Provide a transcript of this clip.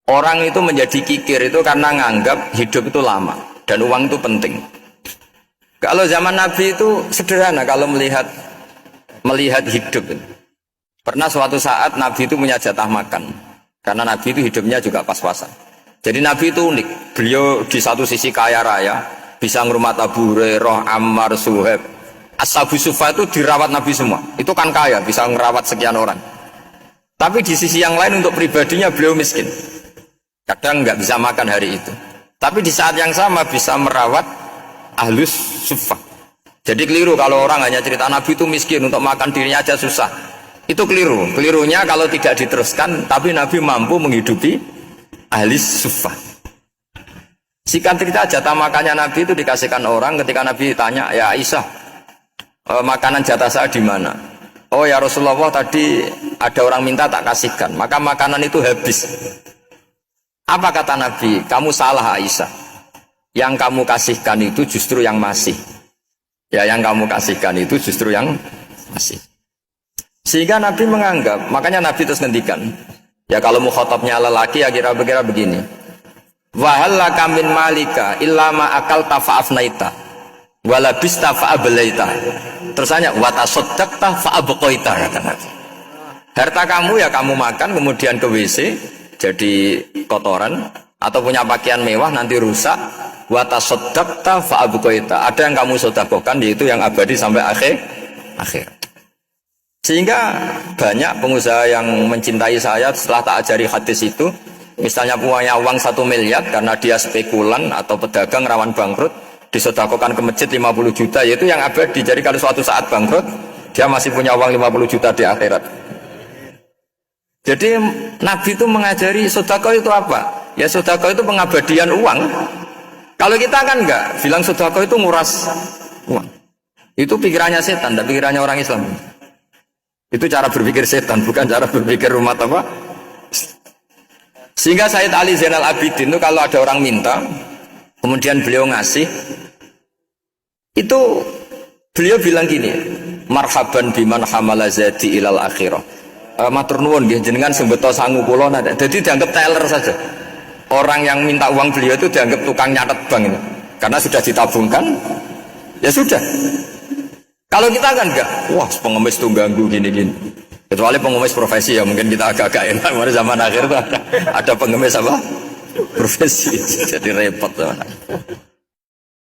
Orang itu menjadi kikir itu karena nganggap hidup itu lama dan uang itu penting. Kalau zaman Nabi itu sederhana kalau melihat hidup. Pernah suatu saat Nabi itu punya jatah makan karena Nabi itu hidupnya juga pas-pasan. Jadi Nabi itu unik. Beliau di satu sisi kaya raya, bisa ngurmat Abu Hurairah, Ammar, Suhaib. Ashabu Sufa itu dirawat Nabi semua. Itu kan kaya, bisa ngerawat sekian orang. Tapi di sisi yang lain untuk pribadinya beliau miskin. Kadang nggak bisa makan hari itu. Tapi di saat yang sama bisa merawat Ahlus Sufa. Jadi keliru kalau orang hanya cerita Nabi itu miskin, untuk makan dirinya aja susah. Itu keliru. Kelirunya kalau tidak diteruskan, tapi Nabi mampu menghidupi Ahlus Sufa. Singkat cerita jatah makannya Nabi itu dikasihkan orang ketika Nabi tanya, ya Aisyah, makanan jatah saya di mana? Oh ya Rasulullah, tadi ada orang minta tak kasihkan, maka makanan itu habis. Apa kata Nabi? Kamu salah Aisyah. Yang kamu kasihkan itu justru yang masih. Ya, yang kamu kasihkan itu justru yang masih. Sehingga Nabi menganggap, makanya Nabi terus ngendikan. Ya kalau mukhatabnya lelaki ya kira-kira begini. Wa hallaka min malika illa ma akalta fa'afnaita wa labista fa'ablaita. Terus tanya wa tasaddaqta fa'abqaita, kata Nabi. Harta kamu ya kamu makan kemudian ke WC jadi kotoran, atau punya pakaian mewah nanti rusak. Wa tasaddaqta fa'abqaita. Ada yang kamu sedekahkan yaitu yang abadi sampai akhir. Sehingga banyak pengusaha yang mencintai saya setelah tak ajari hadis itu, misalnya punya uang 1 miliar karena dia spekulan atau pedagang rawan bangkrut, disedekahkan ke masjid 50 juta, yaitu yang abadi. Jadi kalau suatu saat bangkrut, dia masih punya uang 50 juta di akhirat. Jadi Nabi itu mengajari sedekah itu apa? Ya sedekah itu pengabadian uang. Kalau kita kan enggak, bilang sedekah itu nguras uang. Itu pikirannya setan, dan pikirannya orang Islam. Itu cara berpikir setan, bukan cara berpikir umat apa. Sehingga Sayyid Ali Zainal Abidin itu kalau ada orang minta, kemudian beliau ngasih, itu beliau bilang gini, marhaban biman hamala zadi ilal akhirah. Matur nuwun nggih jenengan sing beto sangu kula. Jadi dianggap teller saja. Orang yang minta uang beliau itu dianggap tukang nyatet bank itu. Karena sudah ditabungkan, ya sudah. Kalau kita kan enggak, wah pengemis tuh ganggu gini-gini. Kecuali pengemis profesi ya mungkin kita agak-agak enak. Pada zaman akhir tuh ada pengemis apa? Profesi, jadi repot.